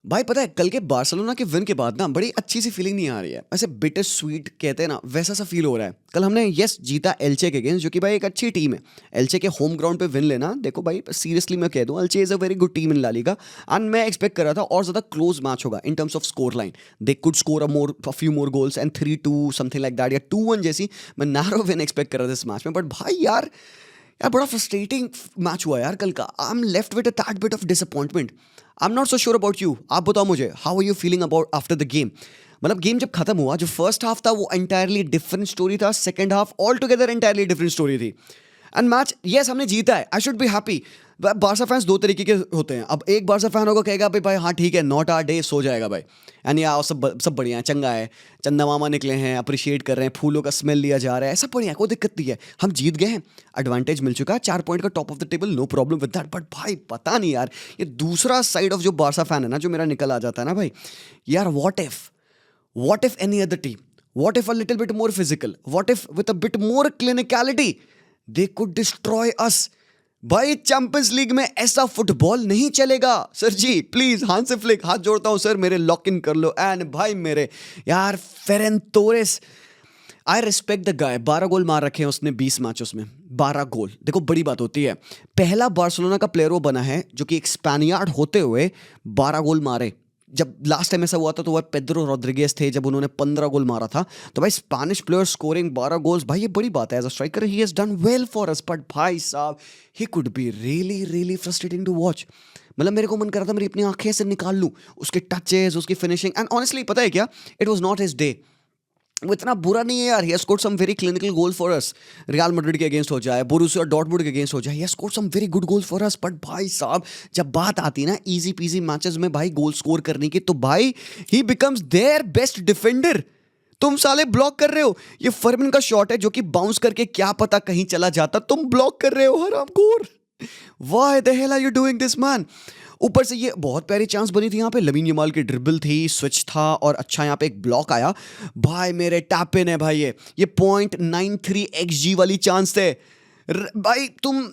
भाई पता है कल के बार्सिलोना के विन के बाद ना बड़ी अच्छी सी फीलिंग नहीं आ रही है, ऐसे बिटर स्वीट कहते हैं ना वैसा सा फील हो रहा है। कल हमने यस जीता एल्चे के अगेंस्ट, जो कि भाई एक अच्छी टीम है। एल्चे के होम ग्राउंड पे विन लेना, देखो भाई सीरियसली मैं कह दूं Elche is a very good team in La Liga. And मैं एक्सपेक्ट कर रहा था और ज्यादा क्लोज मैच होगा in terms of score line. They could score a few more goals and 3-2 something like that या 2-1 जैसी मैं नैरो विन एक्सपेक्ट कर रहा था इस मैच में। बट भाई यार बड़ा फ्रस्ट्रेटिंग मैच हुआ यार कल का। I am left with a that bit of disappointment. I am not so sure about you, आप बताओ मुझे how are you feeling about after the game. मतलब गेम जब खत्म हुआ, जो फर्स्ट हाफ था वो एंटायरली डिफरेंट स्टोरी था, second half all together entirely different story थी। एंड मैच यस हमने जीता है, I should be happy. Barca fans दो तरीके के होते हैं। अब एक बारसा फैन होगा कहेगा भाई भाई हाँ ठीक है, नॉट आवर डे, सो जाएगा भाई। एंड या सब बढ़िया है, चंगा है, चंदा मामा निकले हैं, अप्रिशिएट कर रहे हैं, फूलों का स्मेल लिया जा रहा है, सब बढ़िया है, कोई दिक्कत नहीं है, हम जीत गए हैं, एडवांटेज मिल चुका है, 4 पॉइंट का top of the table, no problem with that. But भाई पता नहीं यार, ये दूसरा साइड ऑफ जो बारसा फैन है ना जो मेरा निकल आ जाता है ना भाई, यार what if any other team, what if a little bit more physical, what if with a bit more clinicality they could destroy us। भाई चैंपियंस लीग में ऐसा फुटबॉल नहीं चलेगा sir ji, please Hansi Flick हाथ जोड़ता हूं सर, मेरे lock in कर लो। एंड भाई मेरे यार Ferran Torres, I respect the guy, 12 goal मार रखे हैं उसने 20 मैचों में, 12 गोल। देखो बड़ी बात होती है, पहला बार्सिलोना का प्लेयर वो बना है जो कि एक स्पेनियार्ड होते हुए 12 गोल मारे। जब लास्ट टाइम ऐसा हुआ था तो वह पेड्रो रोड्रिगेज थे, जब उन्होंने 15 गोल मारा था। तो भाई स्पेनिश प्लेयर स्कोरिंग 12 गोल्स, भाई ये बड़ी बात है। As a striker he has done well for us, but भाई साहब he could be really really frustrating to watch. मतलब मेरे को मन कर रहा था मेरी अपनी आंखें से निकाल लूं उसके टचेस, उसकी फिनिशिंग। एंड ऑनेस्टली पता है क्या, it was not his day. वो इतना बुरा नहीं है यार, he has scored some very clinical goal for us. Real Madrid के अगेंस्ट हो जाए, बोरुसिया डॉर्टमुंड के अगेंस्ट हो जाए, he has scored some very good goals for us. But भाई साहब जब बात आती है ना इजी पीजी मैचेस में भाई गोल स्कोर करने की, तो भाई ही बिकम्स देयर बेस्ट डिफेंडर। तुम साले ब्लॉक कर रहे हो, ये फर्मिन का शॉट है जो कि बाउंस करके क्या पता कहीं चला जाता, तुम ब्लॉक कर रहे हो हरामखोर। Why the hell are you doing this man. ऊपर से ये बहुत प्यारी चांस बनी थी यहाँ पे, लमीन यमाल की ड्रिबल थी, स्विच था और अच्छा यहाँ पे एक ब्लॉक आया। भाई मेरे टैप इन है भाई, ये 0.93 XG वाली चांस थे। भाई तुम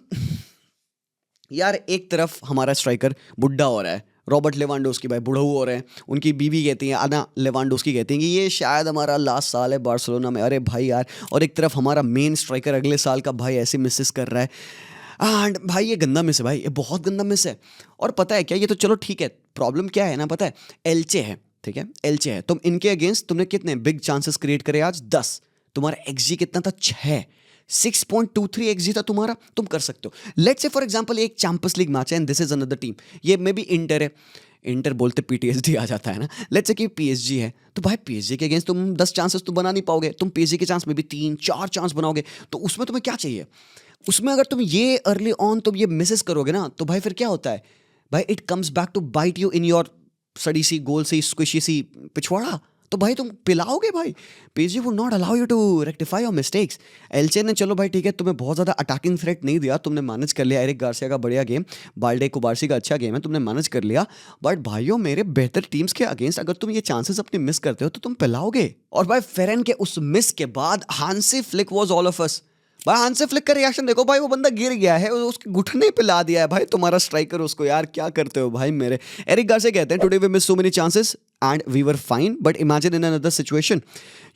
यार, एक तरफ हमारा स्ट्राइकर बुढ़ा हो रहा है, रॉबर्ट लेवांडोस्की भाई बुढ़ऊ हो रहे हैं, उनकी बीवी कहती है आना लेवांडोस्की कहती हैं कि ये शायद हमारा लास्ट साल है बार्सिलोना में। अरे भाई यार, और एक तरफ हमारा मेन स्ट्राइकर अगले साल का भाई ऐसे मिसेस कर रहा है। एंड भाई ये गंदा मिस है भाई, ये बहुत गंदा मिस है। और पता है क्या, ये तो चलो ठीक है, प्रॉब्लम क्या है ना पता है, एल्चे है, ठीक है एल्चे है, तुम इनके अगेंस्ट तुमने कितने बिग चांसेस क्रिएट करे आज, 10। तुम्हारा एक्सजी कितना था, 6। 6.23 एक्सजी था तुम्हारा, तुम कर सकते हो। लेट्स से फॉर एग्जांपल एक चैंपियंस लीग मैच है and this is another team, ये मे बी इंटर है, इंटर बोलते पीटीएसडी आ जाता है ना। लेट्स से कि पीएसजी है, तो भाई पीएसजी के अगेंस्ट तुम 10 चांसेस तो बना नहीं पाओगे, तुम पीएसजी के चांस में भी 3-4 चांस बनाओगे, तो उसमें तुम्हें क्या चाहिए। उसमें अगर तुम ये अर्ली ऑन तुम ये मिसेस करोगे ना, तो भाई फिर क्या होता है भाई, it comes back to bite you in your सड़ी सी गोल सी स्क्विशी सी पिछवाड़ा। तो भाई तुम पिलाओगे भाई, PSG would not allow you to rectify your mistakes. Elche ने चलो भाई ठीक है तुम्हें बहुत ज़्यादा अटैकिंग थ्रेट नहीं दिया, तुमने मैनेज कर लिया, एरिक गार्सिया का बढ़िया गेम, बाल्डे कुबार्सी का अच्छा गेम है, तुमने मैनेज कर लिया। बट भाइयों मेरे बेहतर टीम्स के अगेंस्ट अगर तुम ये चांसेस अपनी मिस करते हो तो तुम पिलाओगे। और भाई फेरन के उस मिस के बाद Hansi Flick was all of us. भाई हांसी फ्लिक का रिएक्शन देखो भाई, वो बंदा गिर गया है, उसके घुटने पे ला दिया है भाई तुम्हारा स्ट्राइकर उसको। यार क्या करते हो भाई मेरे। एरिक गार्सिया कहते हैं today we miss so many chances and we were fine, but imagine in another situation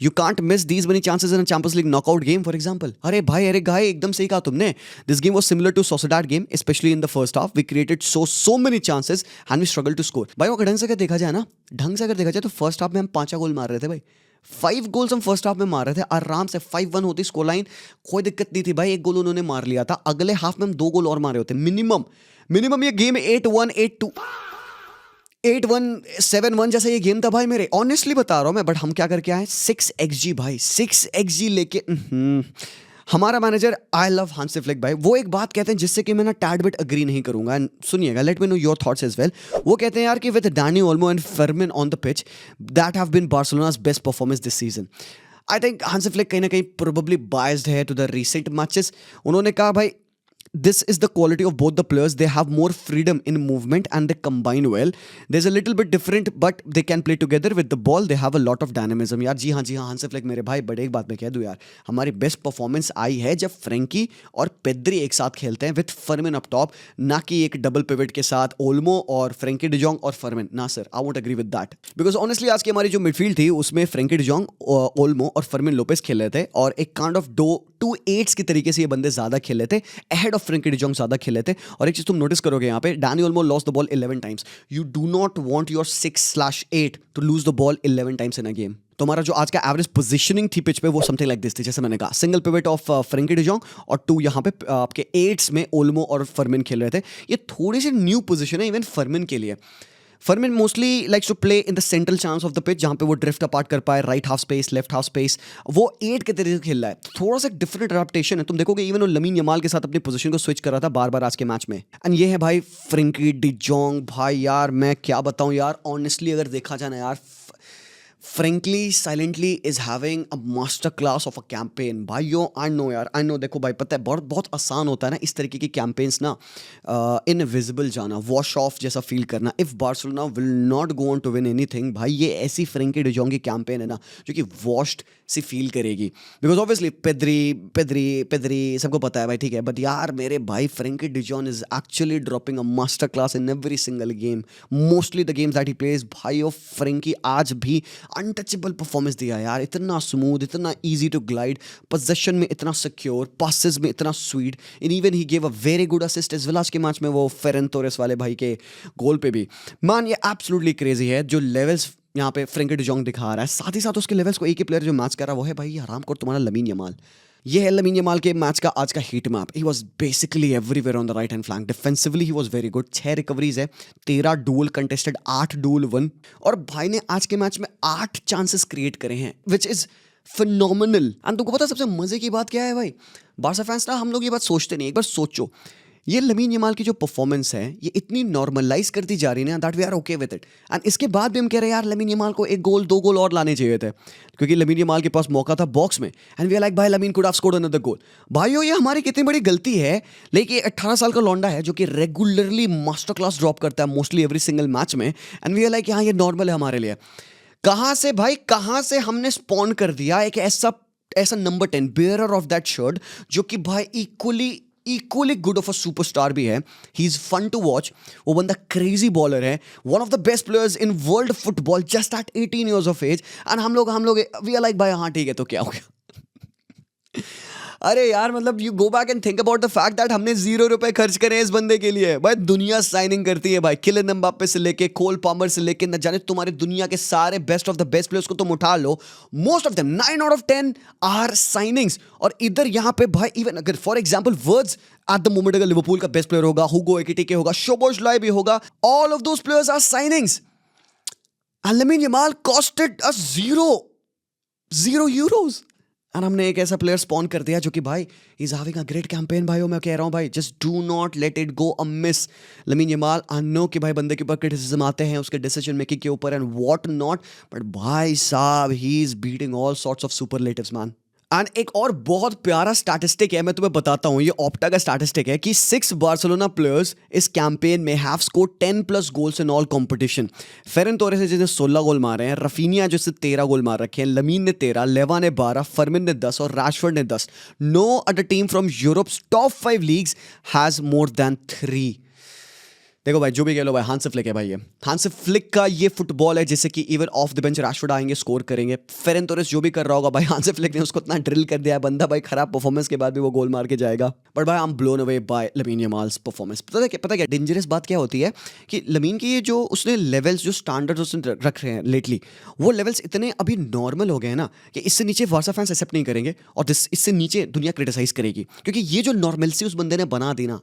you can't miss these many chances in a Champions League knockout game for example. अरे भाई Eric भाई एकदम सही कहा तुमने, this game was similar to Sociedad game, specially in the first half we created so many chances and we struggle to score. भाई वो ढंग से अगर देखा जाए ना, ढंग से अगर देखा जाए तो फर्स्ट हाफ में हम 5 गोल मार रहे थे भाई, 5 गोल्स हम फर्स्ट हाफ में मार रहे थे आराम से, 5-1 होती स्कोर लाइन, कोई दिक्कत नहीं थी भाई। एक गोल उन्होंने मार लिया था, अगले हाफ में हम 2 गोल और मारे होते मिनिमम ये गेम 8-1 8-2 8-1 7-1 जैसा ये गेम था भाई मेरे, ऑनेस्टली बता रहा हूं मैं। बट हम क्या करके आए, 6 XG भाई, 6 XG लेके। हमारा manager, I love Hansi Flick भाई, वो एक बात कहते हैं जिससे कि मैं ना टैड बिट अग्री नहीं करूंगा, एंड सुनिएगा, let me know your thoughts as well. वो कहते हैं यार कि with Dani Olmo and Fermin on the pitch that have been Barcelona's best performance this season. I think Hansi Flick कहीं ना कहीं प्रोबेबली बायस्ड है टू द रीसेंट मैचेस। उन्होंने कहा भाई this is the quality of both the players. They have more freedom in movement and they combine well. There's a little bit different but they can play together with the ball. They have a lot of dynamism. यार जी हाँ हांसे flick मेरे भाई, बड़े एक बात मैं कह दूँ यार, हमारी बेस्ट परफॉर्मेंस आई है जब फ्रेंकी और पेद्री एक साथ खेलते हैं विथ फर्मिन अप टॉप, ना कि एक डबल पिवट के साथ ओल्मो और फ्रेंकी डिजोंग और फर्मिन. ना sir, I won't agree with that, because honestly आज की हमारी जो मिडफील्ड थी उसमें फ्रेंकी डिजोंग, ओल्मो और फर्मिन लोपेस खेल रहे थे और एक काइंड ऑफ 2-8 की तरीके से ये बंदे ज्यादा खेल रहे थे, अहेड ऑफ फ्रेंकी डिजोंग ज्यादा खेले थे. और एक चीज तुम नोटिस करोगे यहाँ पे, Dani Olmo lost the ball 11 times. You do not want your 6/8 to lose the ball 11 times in a game. तो हमारा जो आज का एवरेज पोजीशनिंग थी पिच पे वो समथिंग लाइक दिस थी. जैसे मैंने कहा, सिंगल पिवट ऑफ फ्रेंकी डिजोंग और 2 यहाँ पे आपके 8s में ओल्मो और फर्मिन खेल रहे थे. ये थोड़ी सी न्यू पोजीशन है इवन फर्मिन के लिए. Fermin mostly likes to play in the central chance of the pitch, जहां पे वो ड्रिफ्ट अपार्ट कर पाए, right half space, left half space. वो 8 के तरीके से खेल रहा है. थोड़ा सा डिफरेंट अडेप्टेशन है. तुम देखोगे इवन वो लमीन यमाल के साथ अपनी पोजीशन को स्विच कर रहा था बार बार आज के मैच में. एंड ये है भाई फ्रेंकी डिजोंग. भाई यार मैं क्या बताऊं यार, ऑनेस्टली अगर देखा जाए ना यार, frankly silently is having a master class of a campaign. भाइयों आई नो यार, आई नो. देखो भाई पता है बहुत बहुत आसान होता है ना इस तरीके की कैंपेन्स ना, इनविजिबल जाना, वॉश ऑफ जैसा फील करना. If Barcelona will not go on to win anything, भाई ये ऐसी फ्रेंकी डिजोंग की कैंपेन है ना जो कि वॉश्ड सी फील करेगी. बिकॉज ऑब्वियसली पेद्री सबको पता है भाई, ठीक है, बट यार मेरे भाई Frenkie de Jong is actually dropping a master class in every single game, mostly the games that he plays. भाई ऑफ फ्रेंकी आज भी अनटचेबल परफॉर्मेंस दिया यार. इतना स्मूथ, इतना इजी टू ग्लाइड, पोजेशन में इतना सिक्योर, पासेस में इतना sweet. In even he gave a very good assist as well आज के मैच में, वो फेरन तोरेस वाले भाई के गोल पे भी. मान ये एब्सोल्युटली क्रेजी है जो लेवल्स यहाँ पे फ्रेंकी डिजोंग दिखा रहा है. साथ ही साथ उसके लेवल्स को एक ही प्लेयर जो मैच कर रहा है वो है भाई आराम कर तुम्हारा लमीन यमाल. ये है लमीन यमाल के मैच का आज का heat map. He was basically everywhere on the right hand flank. Defensively he was very good. 6 recoveries है, 13 डुअल कंटेस्टेड, 8 डुअल वन. और भाई ने आज के मैच में 8 चांसेस क्रिएट करे हैं, विच इज फिनोमिनल. एंड तुमको पता सबसे मजे की बात क्या है भाई, बार्सा फैंस ना हम लोग ये बात सोचते नहीं. एक बार सोचो, ये लमीन यमाल की जो परफॉर्मेंस है ये इतनी नॉर्मलाइज करती जा रही है ना, that we are okay with it. And इसके बाद भी हम कह रहे हैं यार लमीन यमाल को 1 गोल 2 गोल और लाने चाहिए थे, क्योंकि लमीन यमाल के पास मौका था बॉक्स में. एंड वी आर लाइक भाई Lamine could have scored another goal. भाइयों ये हमारी कितनी बड़ी गलती है. लेकिन 18 साल का लौंडा है जो कि रेगुलरली मास्टर क्लास ड्रॉप करता है मोस्टली एवरी सिंगल मैच में. एंड वी आर लाइक हाँ ये नॉर्मल है हमारे लिए. कहाँ से भाई, कहाँ से हमने स्पॉन कर दिया एक ऐसा number 10 bearer of that shirt, जो कि भाई equally good of a superstar भी है. He is fun to watch. वो बंदा क्रेजी बॉलर है, one of the best players in world football just at 18 years of age. And हम लोग वी आर लाइक भाई हाँ ठीक है तो क्या हो गया. अरे यार मतलब you go back and think about the fact that हमने 0 रुपए खर्च करे इस बंदे के लिए. भाई दुनिया साइनिंग करती है भाई, किलियन एम्बाप्पे से लेके कोल पामर से लेके न जाने तुम्हारी दुनिया के सारे best of the best players को तुम उठा लो, most of them 9 out of 10 are signings. और इधर यहाँ पे भाई इवन अगर for example words at the moment अगर लिवरपूल का बेस्ट प्लेयर होगा, हुगो एकिटिके होगा, शोबोसलाई भी होगा, all of those players are signings. Lamine Yamal costed us 0 euros. And हमने एक ऐसा प्लेयर स्पॉन कर दिया जो कि भाई is having a great campaign. भाई मैं कह रहा हूँ भाई just do not let it go a miss. Lamin Yamal I know कि भाई बंदे के ऊपर क्रिटिसिज्म आते हैं उसके डिसीजन मेकिंग के ऊपर एंड व्हाट नॉट, बट भाई साहब he is beating all sorts of superlatives man. And एक और बहुत प्यारा स्टैटिस्टिक है, मैं तुम्हें बताता हूं. ये ऑप्टा का स्टैटिस्टिक है कि 6 बार्सिलोना प्लेयर्स इस कैंपेन में have scored 10+ goals in all competition. Ferran Torres जिसने 16 गोल मारे हैं, रफीनिया जिसने 13 गोल मार रखे हैं, लमीन ने 13, लेवा ने 12, फर्मिन ने 10 और रैशफोर्ड ने 10. No other team from Europe's top 5 leagues has more than 3. देखो भाई जो भी कह लो भाई हांस फ्लिक है भाई. ये हांस फ्लिक का ये फुटबॉल है जिससे कि even of the bench Rashford आएंगे, स्कोर करेंगे. फेरन तोरेस जो भी कर रहा होगा भाई हांस फ्लिक ने उसको इतना ड्रिल कर दिया है, बंदा भाई खराब परफॉर्मेंस के बाद भी वो गोल मार के जाएगा. बट भाई I am blown away by Lamine Yamal's performance. पता क्या डेंजरस बात क्या होती है कि लमीन की ये जो उसने लेवल्स जो स्टैंडर्ड्स उसने रख रहे हैं लेटली, वो लेवल्स इतने अभी नॉर्मल हो गए हैं ना कि इससे नीचे बार्सा फैंस एक्सेप्ट नहीं करेंगे और इससे नीचे दुनिया क्रिटिसाइज करेगी. क्योंकि ये जो नॉर्मलसी उस बंदे ने बना दी ना,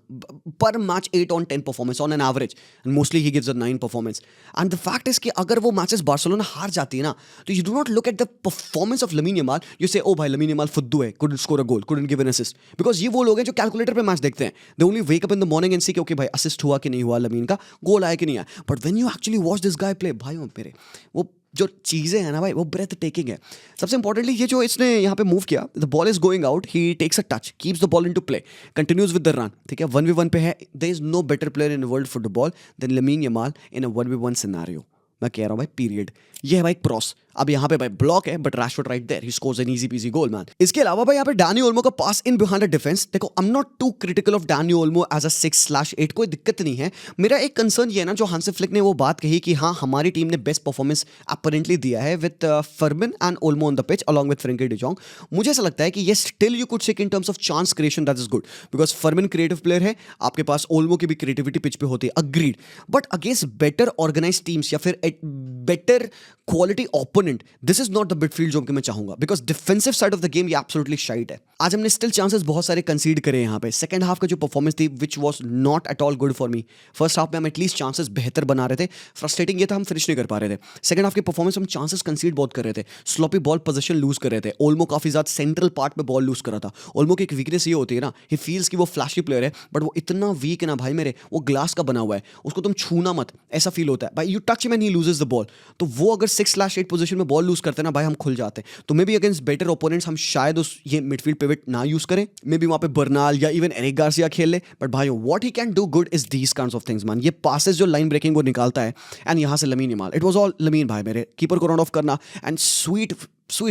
पर match 8 on 10 performance on an average, mostly he gives a 9 performance. And the fact is कि अगर वो मैचेस बार्सिलोना हार जाती है ना, तो you do not look at the performance of Lamine Yamal, you say oh भाई Lamine Yamal फुद्दू है, couldn't score a goal, couldn't give an assist. Because ये वो लोग हैं जो कैलकुलेटर पे मैच देखते हैं. They only wake up in the morning and see कि okay भाई assist हुआ कि नहीं हुआ, Lamine का गोल आया कि नहीं आया. But when you actually watch this guy play, भाई मेरे वो जो चीज़ें हैं ना भाई वो ब्रेथ टेकिंग है। सबसे इंपॉर्टेंटली ये जो इसने यहाँ पे मूव किया, the ball is going out, he takes a touch, keeps the ball into play, continues with the run, ठीक है, 1v1 पे है। There is no better player in world football than Lamine Yamal in a 1v1 scenario. मैं कह रहा हूँ भाई period. ये है भाई क्रॉस, अब यहाँ पे भाई ब्लॉक है but Rashford right there, he scores an easy peasy goal man. इसके अलावा भाई यहाँ पे डैनी ओल्मो का pass in behind the defence, देखो I am not too critical of Dani Olmo as a 6/8, कोई दिक्कत नहीं है। मेरा एक कंसर्न ये है ना, जो हांसी फ्लिक ने वो बात कही कि हाँ हमारी टीम ने बेस्ट परफॉर्मेंस अपरेंटली दिया है with Fermin and Olmo on the pitch along with Frenkie de Jong. मुझे ऐसा लगता है कि ये still you could say in terms of chance creation that is good, because Fermin creative player है, आपके पास ओल्मो की भी क्रिएटिविटी पिच पे होती है, agreed, but against better organise teams या फिर better quality opponent, this is not the midfield जो कि मैं चाहूंगा, because defensive side of the game ये एब्सोल्युटली शाइट है। आज हमने स्टिल चांसेस बहुत सारे कंसीड करे यहाँ पे। सेकंड हाफ का जो परफॉर्मेंस थी which was not at all good for me. First half में हम एटलीस्ट चांसेस बेहतर बना रहे थे, फ्रस्ट्रेटिंग ये था हम फिनिश नहीं कर पा रहे थे। सेकंड हाफ के परफॉर्मेंस हम चांसेस कंसीड बहुत कर रहे थे, स्लॉपी बॉल पोजीशन लूज कर रहे थे, ओल्मो काफी ज्यादा सेंट्रल पार्ट में बॉल लूज कर रहा था। ओल्मो की एक वीकनेस ये होती है ना, ही फील्स कि वो फ्लैशी प्लेयर है बट वो इतना वीक है ना भाई मेरे, वो ग्लास का बना हुआ है, उसको तुम छूना मत, ऐसा फील होता है भाई। You touch him and he loses the ball, तो वो अगर 6/8 पोजीशन में बॉल लूज करते हैं ना भाई, हम खुल जाते हैं। तो may be against better opponents हम शायद उस ये मिडफील्ड पिवट ना यूज करें, मे बी वहां पे बर्नाल या इवन एरिक गार्सिया खेल ले, बट भाई what he can do good is these kinds of things man. ये पासेस जो लाइन ब्रेकिंग वो निकालता है, एंड यहां से Lamine Yamal, it was all Lamine भाई मेरे, कीपर को राउंड ऑफ करना एंड स्वीट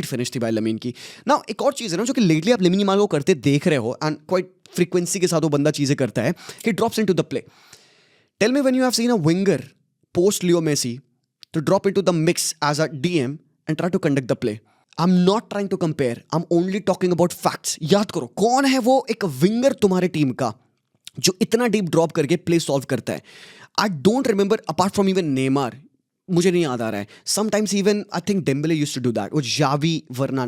फिनिश थी भाई लमीन की। ना एक और चीज है ना जो कि लेटली आप लमीन यमाल को करते देख रहे हो, एंड क्वाइट फ्रीक्वेंसी के साथ वो बंदा चीजें करता है, he drops into the play. Tell me when you have seen a winger post Leo Messi to drop into the mix as a DM and try to conduct the play. I'm not trying to compare. I'm only talking about facts. याद करो कौन है वो एक winger तुम्हारे team का जो इतना डीप ड्रॉप करके प्ले सॉल्व करता है। I don't remember apart from even Neymar. मुझे नहीं याद आ रहा है। Sometimes even I think Dembele used to do that. वो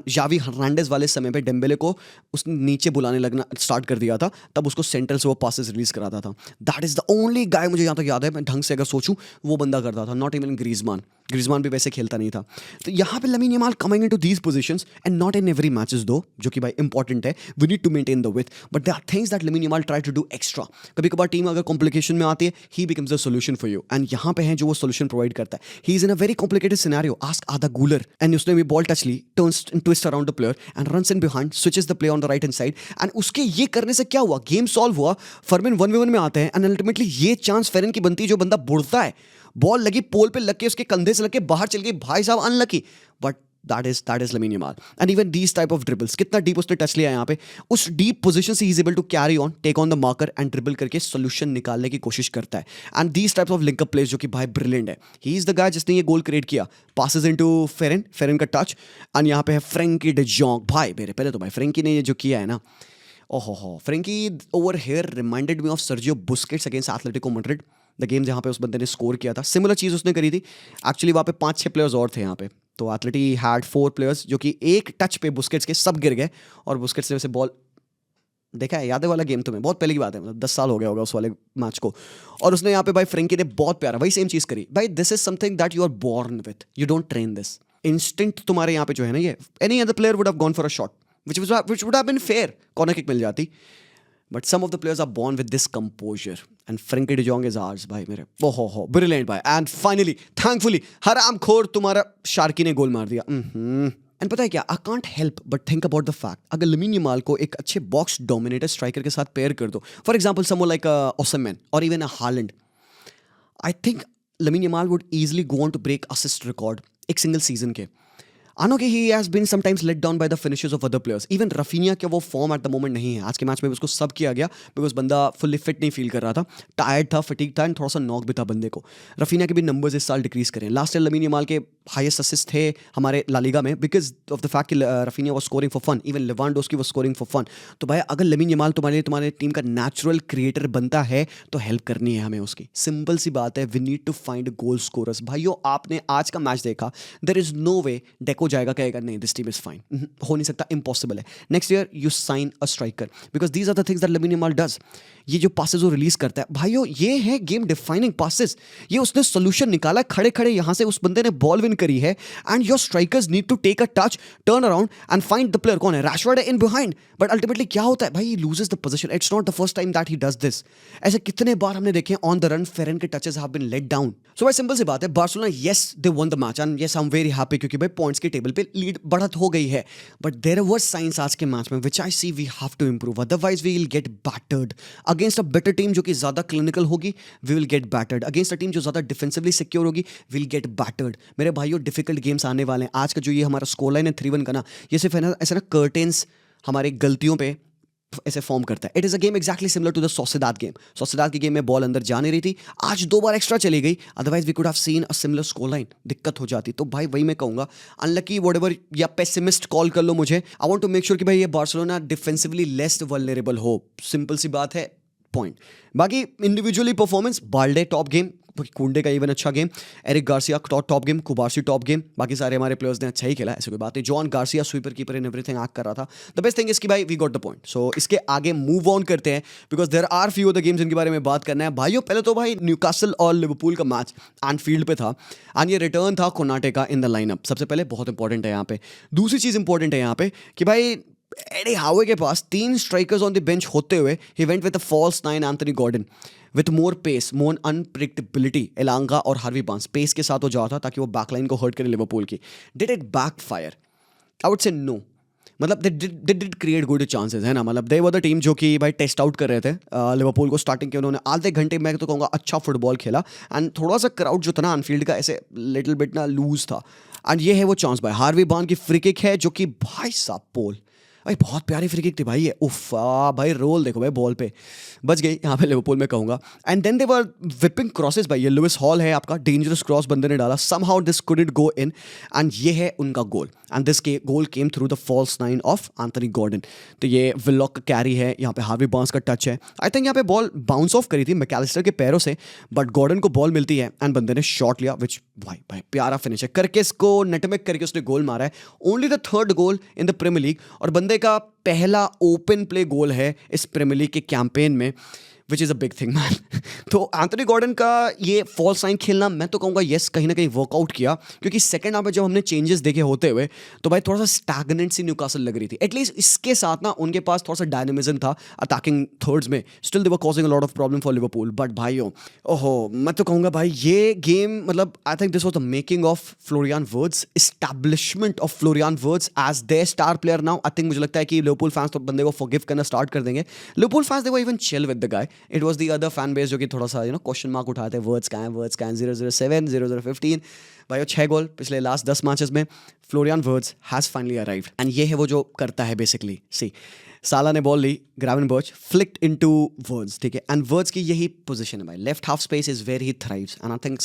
जावी हर्नांडेज वाले समय पे डेम्बेले को उसने नीचे बुलाने लगना स्टार्ट कर दिया था, तब उसको सेंट्रल से वो पासेस रिलीज कराता था। That is the only guy मुझे यहाँ तक याद है, मैं ढंग से अगर सोचूं वो बंदा करता था। नॉट इवन ग्रीजमान भी वैसे खेलता नहीं था। तो यहाँ पे Lamine Yamal coming into these positions and not in every matches though, जो कि भाई इंपॉर्टेंट है, we need to maintain the width, but there are things that Lamine Yamal try to do extra. कभी कभार टीम अगर complication में आती है, he becomes the solution for you, and यहाँ पे है जो वो सोल्यूशन प्रोवाइड करता है। He is in a very complicated scenario. Ask Arda Güler, and उसने भी बॉल टच ली, turns and twists around the player and runs in behind, switches the play on the right hand side, and उसके ये करने से क्या हुआ, game solve हुआ। फर्मिन 1v1 में आते हैं एंड अल्टीमेटली ये चांस फेरन की बनती है, जो बंदा बुड़ता है, बॉल लगी पोल पे लग के उसके कंधे से लग के बाहर चल गई, भाई साहब unlucky, but that is Lamine Yamal. And even these type of dribbles, कितना डीप उसने टच लिया यहाँ पे, उस डीप पोजीशन से he is able to carry on, take on the marker and dribble करके सोल्यूशन निकालने की कोशिश करता है। And these types of link up plays जो कि भाई ब्रिलियंट है। He is the guy जिसने ये गोल क्रिएट किया, passes into फेरन का टच, and यहाँ पे है फ्रैंकी डे जॉन्ग। भाई मेरे पहले तो भाई फ्रैंकी ने ये जो किया है ना, ओहो, Frankie over here reminded me of Sergio Busquets against Atletico Madrid, the game जहाँ पे उस बंदे ने स्कोर किया था। सिमिलर चीज़ उसने करी थी। एक्चुअली वहाँ पे 5-6 प्लेयर्स और थे यहाँ पे, तो एथलेटी हैड 4 प्लेयर्स जो कि एक टच पे बुस्केट्स के सब गिर गए, और बुस्केट्स ने वैसे बॉल देखा है, याद है वाला गेम तुम्हें, बहुत पहले की बात है, मतलब 10 साल हो गया होगा उस वाले मैच को। और उसने यहाँ पे भाई फ्रैंकी ने बहुत प्यारा वही सेम चीज़ करी। भाई this is something that you are born with, you don't train this. Instinct तुम्हारे यहाँ पे जो है ना, ये any other player would have gone for a shot which would have been fair, corner kick मिल जाती, but some of the players are born with this composure, and Frenkie de Jong is ours भाई मेरे, हो brilliant भाई। and finally thankfully हराम खोर तुम्हारा Sharky ने गोल मार दिया। एंड पता है क्या, I can't help but think about the fact, अगर लमीन यमाल को एक अच्छे बॉक्स डोमिनेटर स्ट्राइकर के साथ पेयर कर दो, for example someone like Osimhen और even a Haaland, I think Lamine Yamal would easily go on to break assist record एक सिंगल सीजन के। I know कि he has been sometimes let down by the finishes of other players. Even Rafinha का वो form eight the moment नहीं है। आज के match में उसको सब किया गया बिकॉज बंदा फुल्ली फिट नहीं फील कर रहा था, टायर्ड था, फटीग था, एंड थोड़ा सा नॉक भी था बंदे को। रफीनिया के भी नंबर्स इस साल डिक्रीज करें। लास्ट ईयर लमीन यमाल के हाईएस्ट असिस्ट थे हमारे ला लीगा में बिकॉज ऑफ द फैक्ट कि Raphinha was scoring for fun, even Lewandowski was scoring for fun. तो भाई अगर लमीन यमाल तुम्हारे टीम का नेचुरल क्रिएटर बनता है तो हेल्प करनी है हमें उसकी। सिंपल सी बात है, we need to find goal scorers. भाइयों आपने आज का मैच देखा, there is no way Deco जाएगा कहेगा नहीं दिस टीम इज फाइन, हो नहीं सकता, इम्पॉसिबल है। Next year you sign a striker because these are the things that Lamine Yamal does. ये जो पासेस वो रिलीज करता है भाइयों, ये है गेम डिफाइनिंग पासेस। ये उसने सोल्यूशन निकाला खड़े खड़े, यहाँ से उस बंदे ने बॉल विन करी है and your strikers need to take a touch, turn around and find the player. कौन है? Rashford in behind. But ultimately क्या होता है भाई? He loses the position. It's not the first time that he does this. ऐसे कितने बार हमने देखे ऑन द रन फेरन के touches have been let down. So भाई सिंपल सी बात है, Barcelona yes they won the match and yes I am very happy क्योंकि भाई पॉइंट्स के टेबल पे लीड बढ़त हो गई है. बट देयर वर साइंस आज के मैच में which I see we have to improve, otherwise we will get battered against a better team जो कि ज्यादा क्लिनिकल होगी. We will get battered against a team जो ज्यादा डिफेंसिवली सिक्योर होगी. Will get battered. मेरे भाइयों डिफिकल्ट गेम्स आने वाले हैं. आज का जो ये हमारा स्कोर लाइन है 3-1 का ना, ये सिर्फ है ना ऐसे ना कर्टेन्स हमारी गलतियों पे ऐसे फॉर्म करता है. It is a game exactly similar to the Sociedad game. Sociedad की गेम में बॉल अंदर जा नहीं रही थी, आज 2 बार एक्स्ट्रा चली गई, otherwise we could have seen a similar score line. दिक्कत हो जाती. तो भाई वही मैं कहूंगा, अनलकी व्हाटएवर या पेसिमिस्ट कॉल कर लो मुझे. I want to make sure कि भाई ये बार्सिलोना डिफेंसिवली लेस वल्नरेबल हो. सिंपल सी बात है, पॉइंट. बाकी individually performance, Balde top game, Kounde का इवन अच्छा game, Eric Garcia top game, Cubarsi top game. बाकी सारे हमारे प्लेयर्स ने अच्छा ही खेला, ऐसी कोई बात नहीं. Joan Garcia sweeper keeper in everything act कर रहा था. द बेस्ट थिंग इज कि भाई we got the point. So इसके आगे मूव ऑन करते हैं because there are few the games जिनके बारे में बात करना है. भाइयों पहले तो भाई न्यूकासल और लिवरपूल का मैच एंफील्ड पे था एंड ये रिटर्न था कोनाटे का इन द लाइनअप. सबसे पहले बहुत इंपॉर्टेंट है यहाँ पे. दूसरी चीज इंपॉर्टेंट है यहाँ पे कि भाई एडी हावे के पास 3 स्ट्राइकर्स ऑन द बेंच होते हुए ही went with a false 9 Anthony Gordon with more pace, more unpredictability. Elanga और हार्वी बार्न्स पेस के साथ वो जा था ताकि वो बैकलाइन को हर्ट करे लिवरपूल की. Did it backfire? I would say no. मतलब they did create good chances है ना. मतलब दे वर द टीम जो कि भाई टेस्ट आउट कर रहे थे लिवरपूल को. स्टार्टिंग के उन्होंने आधे घंटे मैं तो कहूँगा अच्छा फुटबॉल खेला एंड थोड़ा सा क्राउड जो था ना अनफील्ड का ऐसे लिटिल बिट ना लूज था. एंड ये है वो चांस भाई. हार्वी बार्न्स की फ्री किक है जो कि भाई साहब पोल भाई बहुत प्यारी फ्री किक थी भाई. ये उफ भाई रोल देखो भाई बॉल पे बच गई यहाँ पे लिवरपूल में कहूँगा. And then they were whipping crosses भाई. ये लुइस हॉल है आपका, डेंजरस क्रॉस बंदे ने डाला. Somehow this couldn't go in and ये है उनका goal. And this goal came through the false 9 of Anthony Gordon. तो ये विलॉक का कैरी है, यहाँ पे हार्वी बार्न्स का टच है. आई थिंक यहाँ पे बॉल बाउंस ऑफ करी थी मैकैलिस्टर के पैरों से बट गॉर्डन को बॉल मिलती है एंड बंदे ने शॉट लिया विच भाई भाई प्यारा फिनिश है करके इसको नेटमेक करके उसने गोल मारा है. Only the 3rd goal in the Premier League और बंदे का पहला ओपन प्ले गोल है इस प्रीमियर लीग के कैंपेन में which is a big thing man. तो एंथनी गॉर्डन का ये फॉल्स 9 खेलना मैं तो कहूँगा येस कहीं ना कहीं वर्कआउट किया क्योंकि सेकंड हाफ में जब हमने चेंजेस देखे होते हुए तो भाई थोड़ा सा स्टैगनेंट सी न्यूकासल लग रही थी. एटलीस्ट इसके साथ ना उनके पास थोड़ा सा डायनेमिज्म था अटैकिंग थर्ड्स में. Still they were causing a lot of problem for Liverpool. But भाइयों ओहो मैं तो कहूँगा भाई ये गेम मतलब I think this was the making of Florian Wirtz, establishment of Florian Wirtz as their star player now. I think मुझे लगता है कि लिवरपूल फैंस तो बंदे को फॉरगिव करना स्टार्ट कर देंगे. Liverpool fans they were even chill with the guy. It was the other fan base जो कि थोड़ा सा क्वेश्चन मार्क उठाते हैं. वर्ड्स कहाँ हैं 007 0015 भाई 6 गोल पिछले लास्ट 10 मैचेस में. Florian words has finally arrived and ये है वो जो करता है बेसिकली. सी साला ने बॉल ली, ग्रावेनबर्च फ्लिक्ड इनटू वर्ड्स, ठीक है. एंड वर्ड्स की यही पोजीशन है भाई. Left half space is where he thrives and I think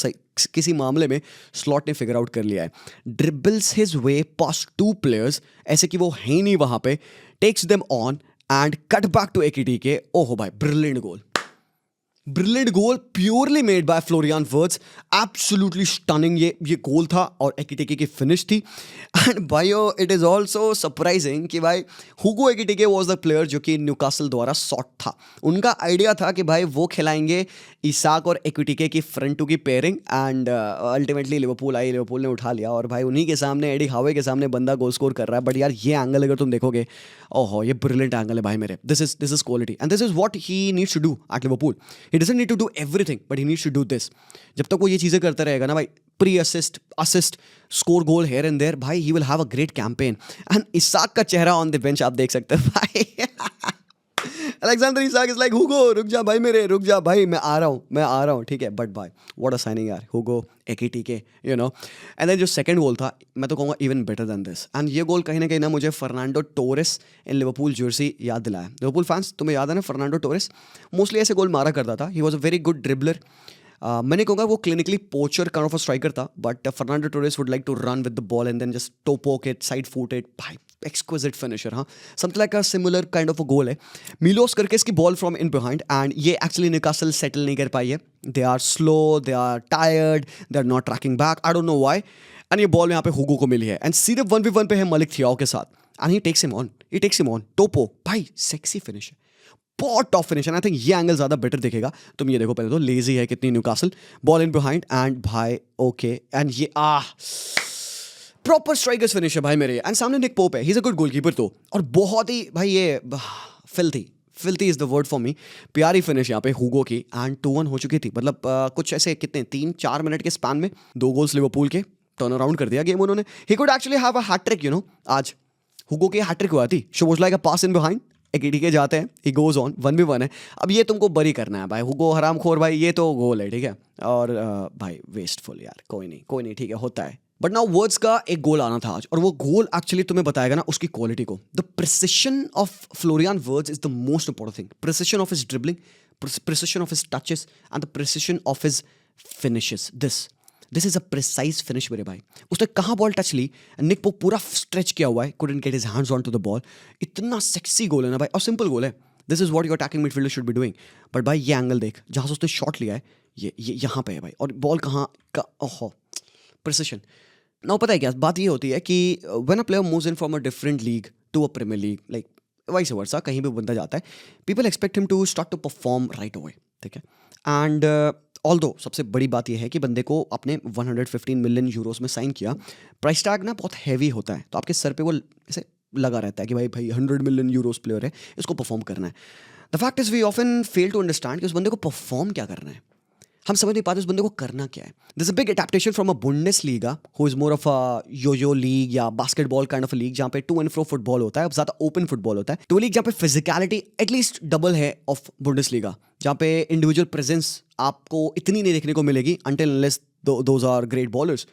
किसी मामले में स्लॉट ने फिगर आउट कर लिया है. Dribbles his way past 2 players ऐसे कि वो है ही नहीं वहां पे. Takes them on and cut back to Ekitike. ओहो भाई brilliant goal. Brilliant goal purely made by Florian Wirtz. Absolutely stunning ये गोल था और एकिटिके की फिनिश थी. एंड भाइयों इट इज़ ऑल्सो सरप्राइजिंग कि भाई हुगो एकिटिके वॉज द प्लेयर जो कि न्यूकासल द्वारा सॉट था. उनका आइडिया था कि भाई वो खिलाएंगे इसाक और एकिटिके की फ्रंट टू की pairing and ultimately Liverpool I, Liverpool ने उठा लिया और भाई उन्हीं के सामने एडी हावे के सामने बंदा गोल स्कोर कर रहा है. बट यार ये एंगल अगर तुम देखोगे ओहो ये ब्रिलियंट एंगल है भाई मेरे. This is quality and this is what he needs to do at Liverpool. He doesn't need to do everything, but he needs to do this. जब तक वो ये चीज़ें करता रहेगा ना भाई, assist, score goal here and there, भाई he will have a great campaign. And Isak का चेहरा on the bench आप देख सकते हैं भाई. Alexander Isak is like Hugo रुक जा भाई मेरे, रुक जा भाई मैं आ रहा हूँ ठीक है. बट भाई what a signing यार, Hugo एकीटीके एंड देन जो सेकंड गोल था मैं तो कहूँगा even better than this. And ये गोल कहीं ना मुझे फर्नांडो टोरेस इन लिवरपूल जर्सी याद दिलाया. लिवरपूल फैंस तुम्हें याद है ना फर्नांडो टोरेस मोस्टली ऐसे गोल मारा करता था. He was a very good dribbler. मैंने कहूँगा वो clinically poacher kind of a striker था but Fernando Torres would like to run with the ball and then just toe poke it, side foot it. भाई exquisite finisher. हाँ something like a similar kind of a goal है. Milos करके इसकी ball from in behind and ये actually Newcastle settle नहीं कर पाई है. They are slow, they are tired, they are not tracking back. I don't know why. And ये ball यहाँ पे हुगो को मिली है एंड सीधे 1v1 पे है मलिक थियाओ के साथ and he takes him on. टोपो भाई सेक्सी फिनिश है, बहुत टॉप फिनिश है. आई थिंक ये एंगल ज़्यादा बेटर दिखेगा. तुम ये देखो पहले तो लेजी है कितनी Newcastle. Ball in behind and भाई ओके एंड ये प्रॉपर स्ट्राइकर्स फिनिश है भाई मेरे, एंड सामने निक पोप है, he is a good goalkeeper तो, और बहुत ही भाई ये filthy is the word for मी, प्यारी फिनिश यहाँ पे हुगो की, एंड 2-1 हो चुकी थी, मतलब कुछ ऐसे कितने 3-4 मिनट के स्पैन में 2 गोल्स लिवरपूल के, टर्न अराउंड कर दिया गेम उन्होंने. He could actually have a hattrick, you know. आज हुगो की हैट्रिक हुआ थी, show was like a pass in behind, एक के जाते हैं, ही गोज ऑन 1v1 है. अब ये तुमको बरी करना है भाई, हुगो हरामखोर भाई, ये तो गोल है ठीक है, और भाई वेस्टफुल यार, कोई नहीं ठीक है, होता है. बट नाउ वर्ड्स का एक गोल आना था आज, और वो गोल एक्चुअली तुम्हें बताएगा ना उसकी क्वालिटी को. The precision of Florian Wirtz is the most important thing. Precision of his dribbling, precision of his touches, and the precision of his finishes. This is a precise finish मेरे भाई. उसने कहाँ ball touch ली, Nick Pope पूरा stretch किया हुआ है, couldn't get his hands on to the ball. इतना सेक्सी गोल है ना भाई, और सिंपल गोल है. This is what your attacking midfielder should be doing. But भाई ये एंगल देख, जहाँ से उसने शॉट लिया है, ये यहाँ पे है भाई, और बॉल कहाँ का, ओहो प्रिसिशन. नाउ पता है क्या बात ये होती है कि when a player moves in from a different league to a Premier League, like vice versa, कहीं भी बंदा जाता है, people expect him to start to perform right away, ठीक है. एंड ऑल्दो सबसे बड़ी बात यह है कि बंदे को अपने 115 मिलियन यूरोस में साइन किया. प्राइस टैग ना बहुत हैवी होता है, तो आपके सर पे वो ऐसे लगा रहता है कि भाई 100 मिलियन यूरोस प्लेयर है, इसको परफॉर्म करना है. The fact is we often fail to understand कि उस बंदे को परफॉर्म क्या करना है. हम समझ नहीं पाते उस बंदे को करना क्या है. This a big adaptation from a Bundesliga, who is more of a yo league या basketball kind of a league, जहाँ पे टू एंड फ्रो फुटबॉल होता है, ज़्यादा ओपन फुटबॉल होता है. टू लीग जहाँ पे फिजिकलिटी एटलीस्ट डबल है ऑफ बुंडेसलीगा, जहाँ पे इंडिविजुअल प्रेजेंस आपको इतनी नहीं देखने को मिलेगी until unless those are great ballers.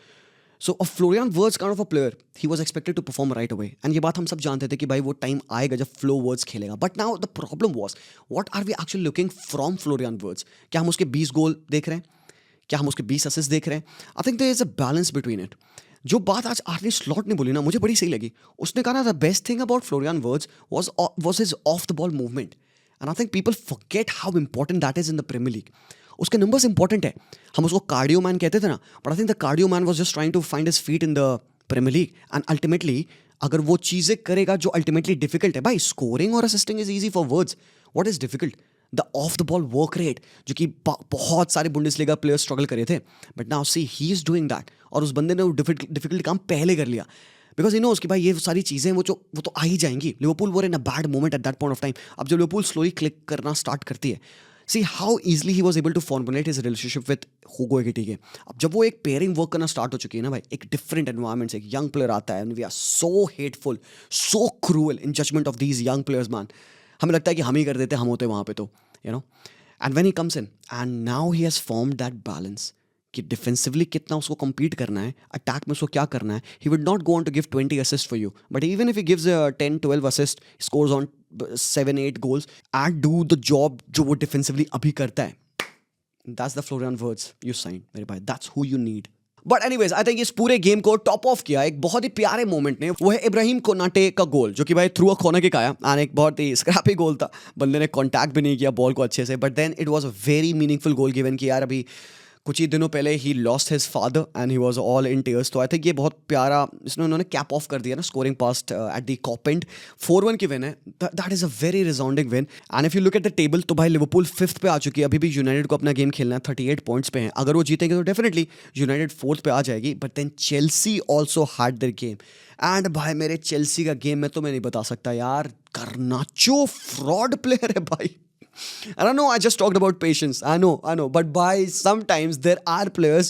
So a Florian Wirtz kind of a player, he was expected to perform right away. And ये बात हम सब जानते थे कि भाई वो टाइम आएगा जब Flo Wirtz खेलेगा. But now the problem was, what are we actually looking from Florian Wirtz? क्या हम उसके 20 गोल देख रहे हैं? क्या हम उसके 20 असिस्ट देख रहे हैं? I think there is a balance between it. जो बात आज आर्ने स्लॉट ने बोली ना, मुझे बड़ी सही लगी. उसने कहा ना, the best thing about Florian Wirtz was his off the ball movement. And I think people forget how important that is in the Premier League. उसके नंबर्स इंपॉर्टेंट है. हम उसको कार्डियो मैन कहते थे ना, but I think the cardio man was just trying to find his feet in the Premier League. And ultimately अगर वो चीज़ें करेगा जो अल्टीमेटली डिफिकल्ट है, भाई स्कोरिंग और assisting is easy for words. What is difficult? The of the ball work rate, जो कि बहुत सारे बुंडेसलीगा प्लेयर्स स्ट्रगल करे थे. But now see he is doing that, और उस बंदे ने वो डिफिकल्ट काम पहले कर लिया. बिकॉज यू नो उसकी भाई ये सारी चीज़ें वो तो आ ही जाएंगी. Liverpool were in a bad moment at that point of time. अब जब लिवरपूल स्लोली क्लिक करना स्टार्ट करती है, see how easily he was able to formulate his relationship with Hugo Ekitike. अब जब वो एक पेयरिंग वर्क करना स्टार्ट हो चुकी है ना भाई, एक डिफरेंट एनवायरनमेंट से एक यंग प्लेयर आता है, and we are so hateful, so cruel in judgement of these young players man. हमें लगता है कि हम ही कर देते, हम होते वहाँ पे तो, you know. And when he comes in and now he has formed that balance कि डिफेंसिवली कितना उसको compete करना है, अटैक में उसको क्या करना है. He would not go on to give 20 assist for you, but even if he gives 10-12 assist, scores on 7-8 goals and do the job जो वो डिफेंसिवली अभी करता है. That's the Florian Wirtz you sign मेरे भाई, that's who you need. But anyways I think इस पूरे game को टॉप ऑफ किया एक बहुत ही प्यारे मोमेंट ने, वो है इब्राहिम कोनाटे का गोल, जो कि भाई थ्रू अ कॉर्नर किक आया, एंड एक बहुत ही स्क्रैपी गोल था. बंदे ने कॉन्टैक्ट भी नहीं किया बॉल को अच्छे से, but then it was a very meaningful goal given कि यार अभी कुछ ही दिनों पहले ही lost his father and he was all in tears. तो आई थिंक ये बहुत प्यारा, इसने उन्होंने कैप ऑफ कर दिया ना, scoring past at the Kop end. 4-1 की विन है, that is a very resounding win. And if you look at the table, तो भाई लिवरपूल 5th पे आ चुकी है. अभी भी यूनाइटेड को अपना गेम खेलना है, 38 पॉइंट्स पे हैं. अगर वो जीतेंगे तो डेफिनेटली यूनाइटेड 4th पे आ जाएगी. But then Chelsea also had their game, and भाई मेरे चेल्सी का गेम में तो मैं नहीं बता सकता यार. गर्नाचो फ्रॉड प्लेयर है भाई. And I know I just talked about patience. I know. But by sometimes there are players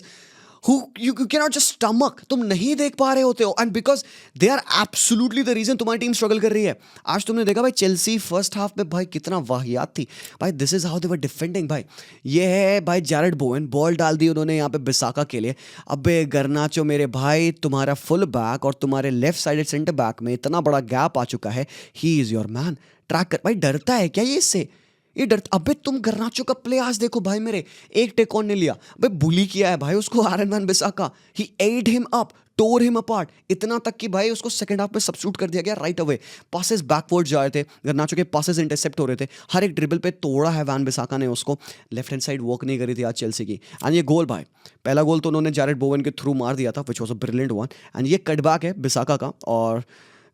who you cannot just stomach. तुम नहीं देख पा रहे होते हो. And because they are absolutely the reason तुम्हारी टीम स्ट्रगल कर रही है. आज तुमने देखा भाई चेल्सी फर्स्ट हाफ में भाई कितना वाहियात थी भाई. This is how they were defending भाई. ये है भाई जैरेड बोवेन, बॉल डाल दी उन्होंने यहाँ पे बिसाका के लिए. अबे गर्नाचो मेरे भाई, तुम्हारा फुल बैक और तुम्हारे लेफ्ट साइडेड सेंटर बैक में इतना बड़ा गैप आ चुका है. He is your man. Track कर भाई. डरता है क्या ये इससे? ये डर. अबे तुम गर्नाचो का प्ले आज देखो भाई मेरे, एक टेक ऑन ने लिया भाई, बुली किया है भाई उसको iron man Bisaka. He ate him up, tore him apart, इतना तक कि भाई उसको सेकंड हाफ में सब्स्टिट्यूट कर दिया गया राइट अवे. पासेस बैकवर्ड जा रहे थे, गर्नाचो के पासेस इंटरसेप्ट हो रहे थे, हर एक ड्रिबल पे तोड़ा है वैन बिसाका ने उसको. लेफ्ट हैंड साइड वर्क नहीं करी थी आज चेल्सी की. एंड ये गोल भाई, पहला गोल तो उन्होंने जैरेड बोवेन के थ्रू मार दिया था, which was a brilliant one. And ये कटबैक है बिसाका का, और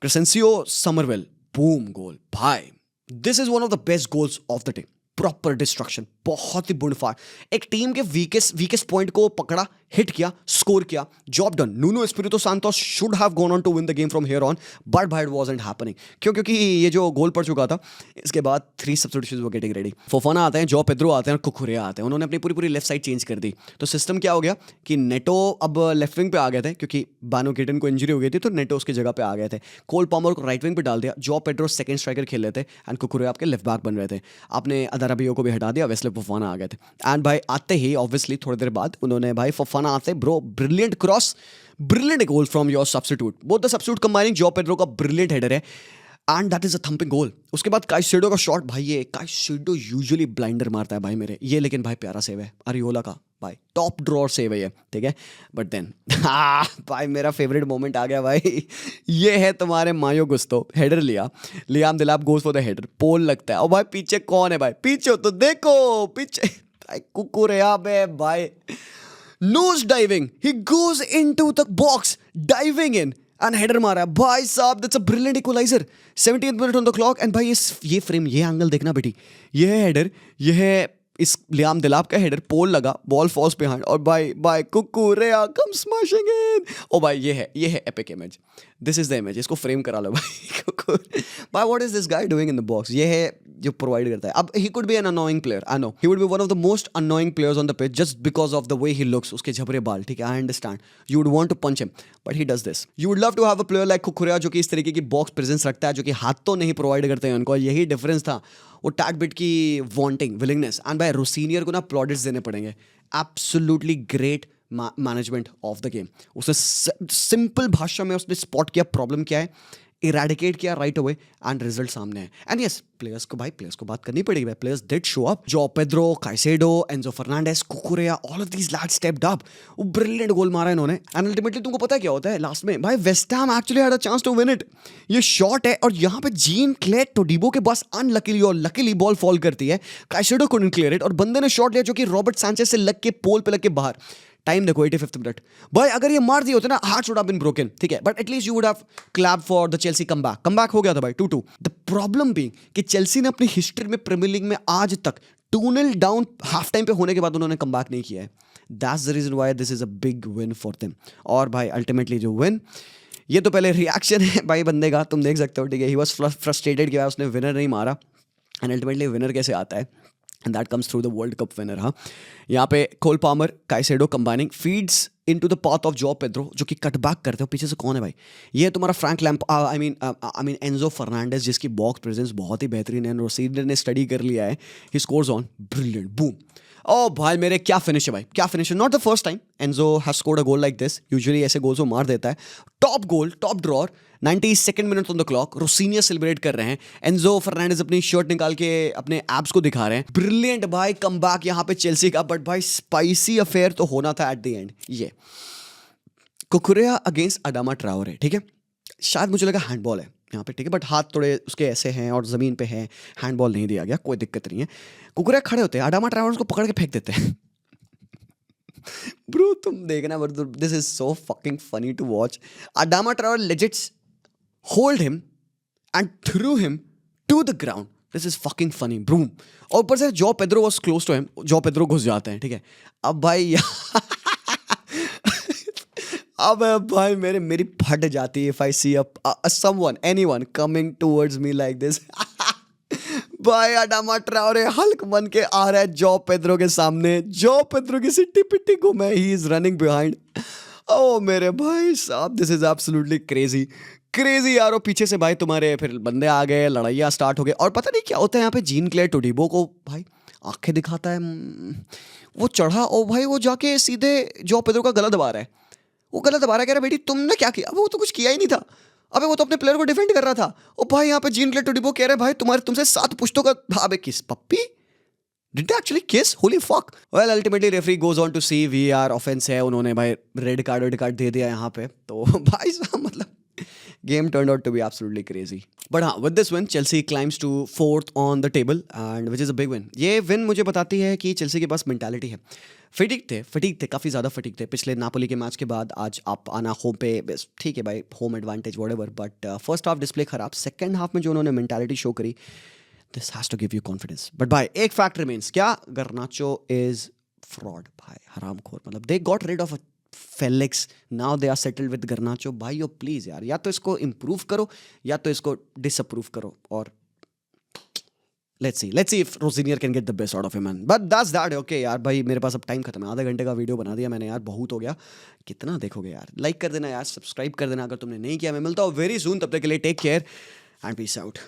क्रिसेंसियो समरवेल, बूम गोल भाई. This is one of the best goals of the day. Proper destruction, बहुत ही बुंडफाड़. एक टीम के वीकेस्ट पॉइंट को पकड़ा, हिट किया, स्कोर किया, job done. Nuno Espirito Santo should have gone on to win the game from here on, but it wasn't happening. क्यों? क्योंकि ये जो गोल पड़ चुका था, इसके बाद 3 substitutions were getting ready. Fofana आते हैं, जॉ पेड्रो आते हैं और कुकुरेया आते हैं. उन्होंने अपनी पूरी लेफ्ट साइड चेंज कर दी. तो सिस्टम क्या हो गया कि नेटो अब लेफ्ट विंग पे आ गए थे, क्योंकि बानो गिटन को इंजरी हो गई थी, तो नेटो उसकी जगह पे आ गए थे. कोल पामर को राइट विंग पे डाल दिया, जॉ पेड्रो सेकंड स्ट्राइकर खेल रहे थे एंड कुकुरेया आपके लेफ्ट बैक बन रहे थे. आपने अदाराबियो को भी हटा दिया, वेस्ले फोफाना आ गए थे. एंड भाई आते ही ऑब्वियसली थोड़ी देर बाद उन्होंने भाई फोफाना आते, bro brilliant cross, brilliant goal from your substitute. Both the substitute combining, Joao Pedro का ब्रिलियंट हेडर है and that is a thumping goal. उसके बाद काइसेडो का शॉट, भाई ये काइसेडो यूजुअली ब्लाइंडर मारता है भाई मेरे, ये लेकिन भाई प्यारा सेव है अरियोला का, भाई टॉप ड्रॉर सेव है ये, ठीक है. बट देन भाई मेरा फेवरेट मोमेंट आ गया भाई. ये है तुम्हारे मायो गुस्तो, हेडर लिया, Liam Delap goes for the header, pole लगता है और भाई पीछे कौन है भाई, पीछे हो तो देखो, पीछे भाई कुकुरेया बे भाई, nose diving, he goes into the box, diving in and header मारा है भाई साहब. That's a brilliant equaliser. 17th minute on the clock and भाई ये फ्रेम, ये एंगल देखना बेटी, ये है हेडर, ये है इस लियाम दिलाप का हेडर, पोल लगा, बॉल फॉल्स बिहाइंड और भाई कुकुरेया कम स्मैशिंग इन. ओ भाई ये है epic image, this is the image, इसको फ्रेम करा लो भाई. भाई what is this guy doing in the box, ये है जो प्रोवाइड करता है. अब he could be an annoying player, I know he would be one of the most annoying players on the pitch just because of the way he looks, उसके झबरे बाल, ठीक है, I understand you would want to punch him, but he does this. You would love to have a player like Cucurella जो कि इस तरीके की बॉक्स प्रेजेंस रखता है, जो कि हाथ तो नहीं प्रोवाइड करते हैं उनको. यही डिफरेंस था, वो टैग बिट की वांटिंग, विलिंगनेस. एंड भाई रोसिनियर को ना प्लॉडिट्स देने पड़ेंगे. Absolutely great management of the game. उसने सिंपल भाषा में उसने स्पॉट किया प्रॉब्लम क्या है, इरेडिकेट किया राइट अवे एंड रिजल्ट सामने है. एंड यस प्लेयर्स को बात करनी पड़ेगी भाई. Players did show up. Joao Pedro, Caicedo, Enzo Fernandez, Cucurella, all of these lads stepped up. वो ब्रिलियंट गोल मारा इन्होंने. एंड अल्टीमेटली तुमको पता है क्या होता है लास्ट में, भाई West Ham actually had a chance to win it. ये शॉट है और यहाँ पे जीन क्लेयर टोडिबो के पास अनलकीली और लकीली बॉल फॉल करती है. काइसेडो कुडंट क्लियर इट और बंदे ने शॉट लिया जो कि रॉबर्ट सैंचेज से लग के पोल पे लग के बाहर. टाइम देखो 85th मिनट. भाई अगर ये मार दिए होते ना, heart should have been broken, ठीक है, but at least you would have clap for the Chelsea comeback हो गया था भाई 2-2. द प्रॉब्लम बीइंग कि चेल्सी ने अपनी हिस्ट्री में प्रीमियर लीग में आज तक 2-0 डाउन हाफ टाइम पे होने के बाद उन्होंने कमबैक नहीं किया है. That's the reason why this is a big win for them. और भाई अल्टीमेटली जो विन, ये तो पहले रिएक्शन है भाई बंदे का, तुम देख सकते हो, ठीक है, ही वाज फ्रस्ट्रेटेड कि उसने विनर नहीं मारा. एंड अल्टीमेटली विनर कैसे आता है, and that comes through the World Cup winner. हाँ, यहाँ पे Cole Palmer, Caicedo combining feeds into the path of Joao Pedro जो कि कट बैक करते हो. पीछे से कौन है भाई, ये तुम्हारा Frank lamp, I mean Enzo Fernandes, जिसकी बॉक्स प्रेजेंस बहुत ही बेहतरीन है. रोसीनियर ने स्टडी कर लिया है. He scores on brilliant boom. ओ भाई मेरे क्या फिनिश है भाई, क्या फिनिश है. Not the first time Enzo has scored a goal like this. Usually ऐसे गोल्स वो मार देता है. Top goal, top drawer, 92nd minute on the clock. रोसिनिया सेलिब्रेट कर रहे हैं. एंजो फर्नांडेस अपनी शर्ट निकाल के अपने एब्स को दिखा रहे हैं. ब्रिलियंट भाई कमबैक यहाँ पे चेल्सी का. बट भाई स्पाइसी अफेयर तो होना था एट द एंड. ये कुकुरेया अगेंस्ट अडामा ट्राओरे, ठीक है, शायद मुझे लगा हैंडबॉल है यहाँ पे, ठीक है, बट हाथ थोड़े उसके ऐसे हैं और ज़मीन पे हैं, हैंडबॉल नहीं दिया गया, कोई दिक्कत नहीं है. कुकुरेया खड़े होते हैं, अडामा ट्राओरे उसको पकड़ के फेंक देते हैं. ब्रो तुम देखना, this is so fucking funny to watch. Adama Traore legits hold him and threw him to the ground. This is fucking funny. Boom. और ऊपर से jaw Pedro was close to him. Jaw Pedro घुस जाते हैं, ठीक है. अब भाई अब भाई मेरी फट जाती है if I see anyone coming towards me like this. भाई अडामा ट्राओरे हल्क बन के आ रहा है जॉ पेड्रो के सामने. जॉ पेड्रो की सिट्टी पिट्टी घूमे, ही इज रनिंग बिहाइंड. ओ मेरे भाई साहब, दिस इज एब्सोल्युटली क्रेजी यारो. पीछे से भाई तुम्हारे फिर बंदे आ गए, लड़ाइयाँ स्टार्ट हो गए. और पता नहीं क्या होता है यहाँ पे, जीन क्लेयर टोडिबो को भाई आंखें दिखाता है. वो चढ़ा और भाई वो जाके सीधे जॉ पेड्रो का गला दबा रहा है. वो गला दबा रहा है, कह रहा बेटी तुमने क्या किया. अब वो तो कुछ किया ही नहीं था. अबे वो तो अपने प्लेयर को डिफेंड कर रहा था. और भाई यहाँ पे जीन क्लेयर टोडिबो कह रहे भाई तुमसे 7 पुश्तों का. अबे किस पप्पी, Did they actually kiss? Holy fuck! Well, ultimately referee goes on to see VAR offense है. उन्होंने भाई रेड कार्ड दे दिया यहाँ पे. तो भाई साहब मतलब game turned out to be absolutely crazy. But हाँ, with this win, Chelsea climbs to 4th on the table and which is a big win. ये win मुझे बताती है कि Chelsea के पास mentality है. फटीक थे, काफ़ी ज़्यादा फटीक थे. पिछले नापोली के मैच के बाद आज आप आना होम पे, ठीक है भाई, home advantage whatever. But first half display खराब. सेकेंड हाफ में जो उन्होंने mentality शो करी, this has to give you confidence. But भाई एक फैक्ट remains. क्या? Garnacho is फ्रॉड भाई, हरामखोर, मतलब they got rid of Felix, now they are settled with Garnacho. भाई ओ प्लीज यार, या तो इसको इम्प्रूव करो या तो इसको डिसअप्रूव करो, और let's see if Rosinier can get the best out of him, man. But that's that. Okay यार, भाई मेरे पास अब टाइम खत्म है, आधा घंटे का वीडियो बना दिया मैंने यार, बहुत हो गया। कितना देखोगे यार, लाइक कर देना यार, सब्सक्राइब कर देना अगर तुमने नहीं किया। मैं मिलता हूँ वेरी सून, तब तक के लिए take care and peace out.